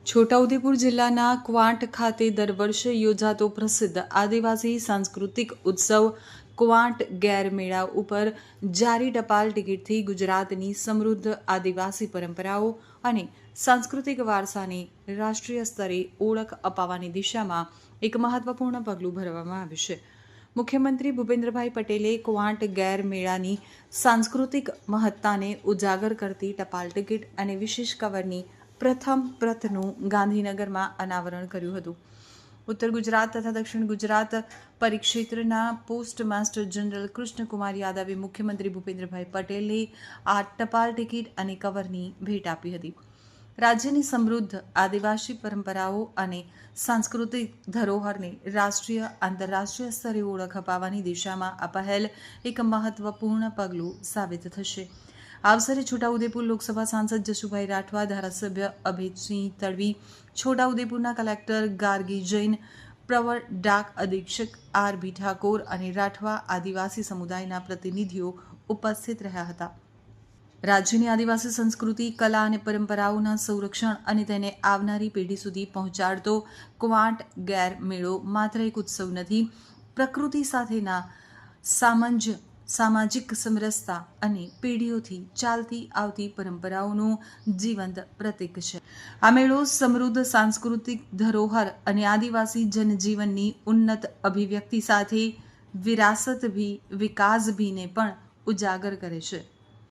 છોટાઉદેપુર જિલ્લાના ક્વાંટ ખાતે દર વર્ષે યોજાતો પ્રસિદ્ધ આદિવાસી સાંસ્કૃતિક ઉત્સવ ક્વાંટ ગેર મેળા ઉપર જારી ટપાલ ટિકિટથી ગુજરાતની સમૃદ્ધ આદિવાસી પરંપરાઓ અને સાંસ્કૃતિક વારસાને રાષ્ટ્રીય સ્તરે ઓળખ અપાવવાની દિશામાં એક મહત્વપૂર્ણ પગલું ભરવામાં આવ્યું છે. મુખ્યમંત્રી ભૂપેન્દ્રભાઈ પટેલે ક્વાંટ ગેર મેળાની સાંસ્કૃતિક મહત્તાને ઉજાગર કરતી ટપાલ ટિકિટ અને વિશેષ કવરની પ્રથમ પ્રતનું ગાંધીનગરમાં અનાવરણ કર્યું હતું. ઉત્તર ગુજરાત તથા દક્ષિણ ગુજરાત પરિક્ષેત્રના પોસ્ટ માસ્ટર જનરલ કૃષ્ણકુમાર યાદવે મુખ્યમંત્રી ભૂપેન્દ્રભાઈ પટેલે આ ટપાલ ટિકિટ અને કવરની ભેટ આપી હતી. રાજ્યની સમૃદ્ધ આદિવાસી પરંપરાઓ અને સાંસ્કૃતિક ધરોહરને રાષ્ટ્રીય આંતરરાષ્ટ્રીય સ્તરે ઓળખ અપાવવાની દિશામાં આ પહેલ એક મહત્વપૂર્ણ પગલું સાબિત થશે. આ અવસરે છોટાઉદેપુર લોકસભા સાંસદ જશુભાઈ રાઠવા, ધારાસભ્ય અભિતસિંહ તડવી, છોટાઉદેપુરના કલેક્ટર ગાર્ગી જૈન, પ્રવર ડાક અધિક્ષક આર.બી. ઠાકોર અને રાઠવા આદિવાસી સમુદાયના પ્રતિનિધિઓ ઉપસ્થિત રહ્યા હતા. રાજ્યની આદિવાસી સંસ્કૃતિ, કલા અને પરંપરાઓના સંરક્ષણ અને તેને આવનારી પેઢી સુધી પહોંચાડતો ક્વાંટ ગેર મેળો માત્ર એક ઉત્સવ નથી, પ્રકૃતિ સાથેના સામાજિક સમરસતા અને પેઢીઓથી ચાલતી આવતી પરંપરાઓનું જીવંત પ્રતીક છે. આ મેળો સમૃદ્ધ સાંસ્કૃતિક ધરોહર અને આદિવાસી જનજીવનની ઉન્નત અભિવ્યક્તિ સાથે વિરાસત ભી વિકાસ ભીને પણ ઉજાગર કરે છે.